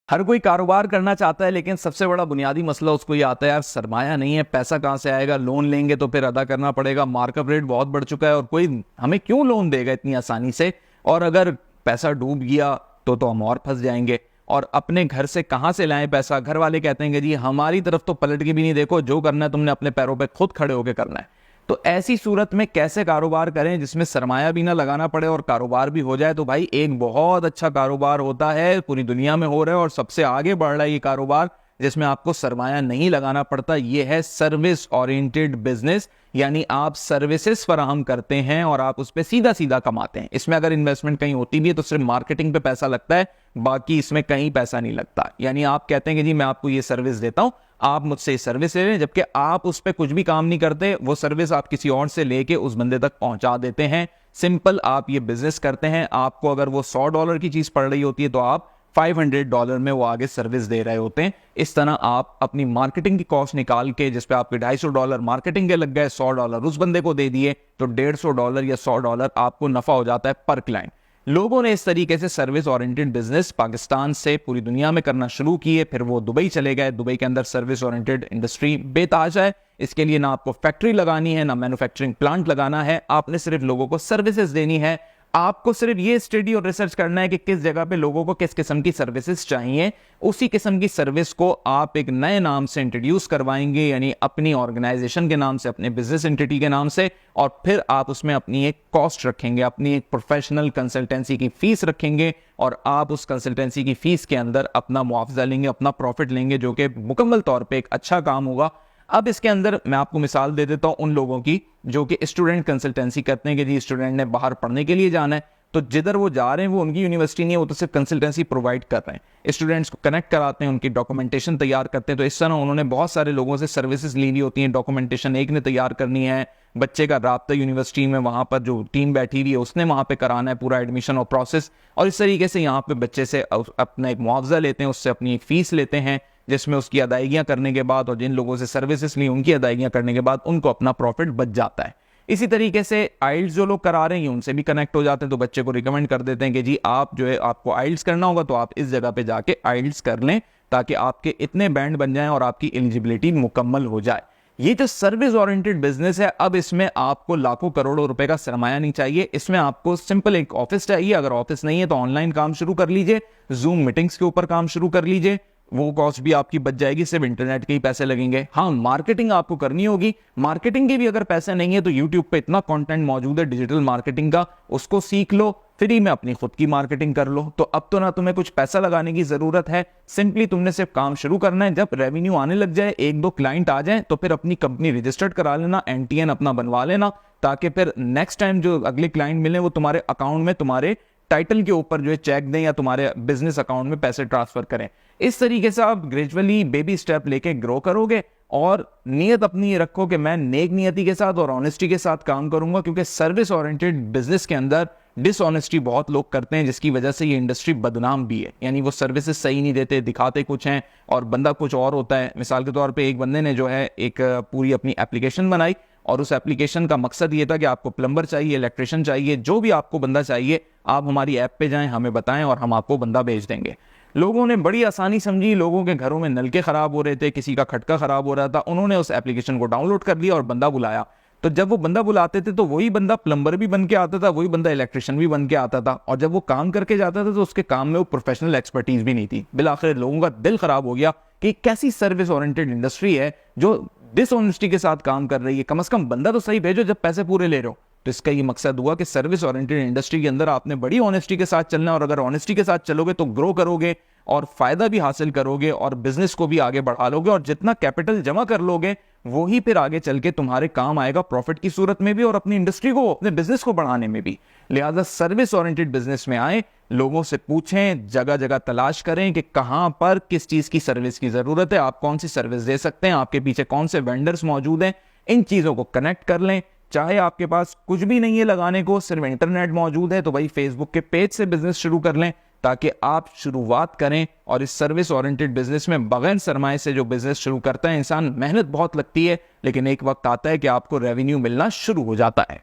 हर कोई कारोबार करना चाहता है, लेकिन सबसे बड़ा बुनियादी मसला उसको ये आता है, यार सरमाया नहीं है, पैसा कहाँ से आएगा, लोन लेंगे तो फिर अदा करना पड़ेगा, मार्कअप रेट बहुत बढ़ चुका है और कोई हमें क्यों लोन देगा इतनी आसानी से, और अगर पैसा डूब गया तो हम और फंस जाएंगे। और अपने घर से कहाँ से लाएं पैसा, घर वाले कहते हैं कि जी हमारी तरफ तो पलट के भी नहीं देखो, जो करना है तुमने अपने पैरों पे खुद खड़े होकर करना है। तो ऐसी सूरत में कैसे कारोबार करें जिसमें सरमाया भी ना लगाना पड़े और कारोबार भी हो जाए? तो भाई एक बहुत अच्छा कारोबार होता है, पूरी दुनिया में हो रहा है और सबसे आगे बढ़ रहा है ये कारोबार, जिसमें आपको सरमाया नहीं लगाना पड़ता। ये है सर्विस ओरिएंटेड बिजनेस, यानी आप सर्विसेज फराहम करते हैं और आप उस पर सीधा सीधा कमाते हैं। इसमें अगर इन्वेस्टमेंट कहीं होती भी है तो सिर्फ मार्केटिंग पे पैसा लगता है, बाकी इसमें कहीं पैसा नहीं लगता। यानी आप कहते हैं कि जी मैं आपको ये सर्विस देता हूं, आप मुझसे सर्विस ले लें, जबकि आप उस पर कुछ भी काम नहीं करते, वो सर्विस आप किसी और से लेके उस बंदे तक पहुंचा देते हैं। सिंपल आप ये बिजनेस करते हैं। आपको अगर वो $100 की चीज पड़ रही होती है तो आप $500 में वो आगे सर्विस दे रहे होते हैं। इस तरह आप अपनी मार्केटिंग की कॉस्ट निकाल के, जिसपे आपके $250 मार्केटिंग के लग गए, $100 उस बंदे को दे दिए, तो $150 या $100 आपको नफा हो जाता है पर क्लाइंट। लोगों ने इस तरीके से सर्विस ओरिएंटेड बिजनेस पाकिस्तान से पूरी दुनिया में करना शुरू किए, फिर वो दुबई चले गए। दुबई के अंदर सर्विस ओरिएंटेड इंडस्ट्री बेताज है। इसके लिए ना आपको फैक्ट्री लगानी है, ना मैन्युफैक्चरिंग प्लांट लगाना है, आपने सिर्फ लोगों को सर्विसेज देनी है। आपको सिर्फ ये स्टडी और रिसर्च करना है कि किस जगह पे लोगों को किस किस्म की सर्विसेज चाहिए, उसी किस्म की सर्विस को आप एक नए नाम से इंट्रोड्यूस करवाएंगे, यानी अपनी ऑर्गेनाइजेशन के नाम से, अपने बिजनेस एंटिटी के नाम से, और फिर आप उसमें अपनी एक कॉस्ट रखेंगे, अपनी एक प्रोफेशनल कंसल्टेंसी की फीस रखेंगे, और आप उस कंसल्टेंसी की फीस के अंदर अपना मुआवजा लेंगे, अपना प्रॉफिट लेंगे, जो कि मुकम्मल तौर पर एक अच्छा काम होगा। अब इसके अंदर मैं आपको मिसाल दे देता हूं उन लोगों की जो कि स्टूडेंट कंसल्टेंसी करते हैं कि जी स्टूडेंट ने बाहर पढ़ने के लिए जाना है, तो जिधर वो जा रहे हैं वो उनकी यूनिवर्सिटी नहीं है, वो तो सिर्फ कंसल्टेंसी प्रोवाइड कर रहे हैं, स्टूडेंट्स को कनेक्ट कराते हैं, उनकी डॉक्यूमेंटेशन तैयार करते हैं। तो इस तरह उन्होंने बहुत सारे लोगों से सर्विसेज ली हुई होती हैं, डॉक्यूमेंटेशन एक ने तैयार करनी है, बच्चे का राब्ता यूनिवर्सिटी में वहां पर जो टीम बैठी हुई है उसने वहां पे कराना है पूरा एडमिशन और प्रोसेस, और इस तरीके से यहाँ पे बच्चे से अपना एक मुआवजा लेते हैं, उससे अपनी एक फीस लेते हैं, जिसमें उसकी अदायगियां करने के बाद और जिन लोगों से सर्विसेज ली उनकी अदायगियां करने के बाद उनको अपना प्रॉफिट बच जाता है। इसी तरीके से आइल्स जो लोग करा रहे हैं उनसे भी कनेक्ट हो जाते हैं, तो बच्चे को रिकमेंड कर देते हैं कि जी आप जो है आपको आइल्स करना होगा तो आप इस जगह पे जाके आइल्स कर लें, ताकि आपके इतने बैंड बन जाएं और आपकी एलिजिबिलिटी मुकम्मल हो जाए। ये जो सर्विस ओरिएंटेड बिजनेस है, अब इसमें आपको लाखों करोड़ों रुपए का सरमाया नहीं चाहिए, इसमें आपको सिंपल एक ऑफिस चाहिए। अगर ऑफिस नहीं है तो ऑनलाइन काम शुरू कर लीजिए, जूम मीटिंग्स के ऊपर काम शुरू कर लीजिए, वो कॉस्ट भी आपकी बच जाएगी, सिर्फ इंटरनेट के ही पैसे लगेंगे। हाँ, मार्केटिंग आपको करनी होगी, मार्केटिंग के भी अगर पैसे नहीं है तो यूट्यूब पे इतना कंटेंट मौजूद है डिजिटल मार्केटिंग का, उसको सीख लो, फ्री में अपनी खुद की मार्केटिंग कर लो। तो अब तो ना तुम्हें कुछ पैसा लगाने की जरूरत है, सिंपली तुमने सिर्फ काम शुरू करना है। जब रेवेन्यू आने लग जाए, एक दो क्लाइंट आ जाए, तो फिर अपनी कंपनी रजिस्टर्ड करा लेना, एनटीएन अपना बनवा लेना, ताकि फिर नेक्स्ट टाइम जो अगले क्लाइंट मिले वो तुम्हारे अकाउंट में, तुम्हारे टाइटल के ऊपर जो है चेक दें या तुम्हारे बिजनेस अकाउंट में पैसे ट्रांसफर करें। इस तरीके से आप ग्रेजुअली बेबी स्टेप लेके ग्रो करोगे, और नियत अपनी ये रखो कि मैं नेक नियति के साथ और ऑनेस्टी के साथ काम करूंगा, क्योंकि सर्विस ओरिएंटेड बिजनेस के अंदर डिसऑनेस्टी बहुत लोग करते हैं, जिसकी वजह से ये इंडस्ट्री बदनाम भी है। यानी वो सर्विसेज सही नहीं देते, दिखाते कुछ हैं और बंदा कुछ और होता है। मिसाल के तौर पे एक बंदे ने जो है एक पूरी अपनी एप्लीकेशन बनाई, और उस एप्लीकेशन का मकसद ये था कि आपको प्लम्बर चाहिए, इलेक्ट्रिशियन चाहिए, जो भी आपको बंदा चाहिए, आप हमारी ऐप पे जाएं, हमें बताएं और हम आपको बंदा भेज देंगे। लोगों ने बड़ी आसानी समझी, लोगों के घरों में नलके खराब हो रहे थे, किसी का खटका खराब हो रहा था, उन्होंने उस एप्लीकेशन को डाउनलोड कर लिया और बंदा बुलाया। तो जब वो बंदा बुलाते थे तो वही बंदा प्लम्बर भी बन के आता था, वही बंदा इलेक्ट्रिशियन भी बन के आता था, और जब वो काम करके जाता था तो उसके काम में वो प्रोफेशनल एक्सपर्टीज भी नहीं थी। बिलाखिर लोगों का दिल खराब हो गया कि कैसी सर्विस ओरिएंटेड इंडस्ट्री है जो डिसऑनेस्टी के साथ काम कर रही है, कम से कम बंदा तो सही भेजो जब पैसे पूरे ले रहे हो। तो इसका ये मकसद हुआ कि सर्विस ओरिएंटेड इंडस्ट्री के अंदर आपने बड़ी ऑनेस्टी के साथ चलना है, और अगर ऑनेस्टी के साथ चलोगे तो ग्रो करोगे और फायदा भी हासिल करोगे और बिजनेस को भी आगे बढ़ा लोगे, और जितना कैपिटल जमा कर लोगे वो ही फिर आगे चल के तुम्हारे काम आएगा, प्रॉफिट की सूरत में भी और अपनी इंडस्ट्री को, अपने बिजनेस को बढ़ाने में भी। लिहाजा सर्विस ओरिएंटेड बिजनेस में आए, लोगों से पूछें, जगह जगह तलाश करें कि कहां पर किस चीज की सर्विस की जरूरत है, आप कौन सी सर्विस दे सकते हैं, आपके पीछे कौन से वेंडर्स मौजूद हैं, इन चीजों को कनेक्ट कर लें। चाहे आपके पास कुछ भी नहीं है लगाने को, सिर्फ इंटरनेट मौजूद है, तो भाई फेसबुक के पेज से बिजनेस शुरू कर लें, ताकि आप शुरुआत करें। और इस सर्विस ओरिएंटेड बिजनेस में बगैर सरमाए से जो बिजनेस शुरू करता है इंसान, मेहनत बहुत लगती है, लेकिन एक वक्त आता है कि आपको रेवेन्यू मिलना शुरू हो जाता है।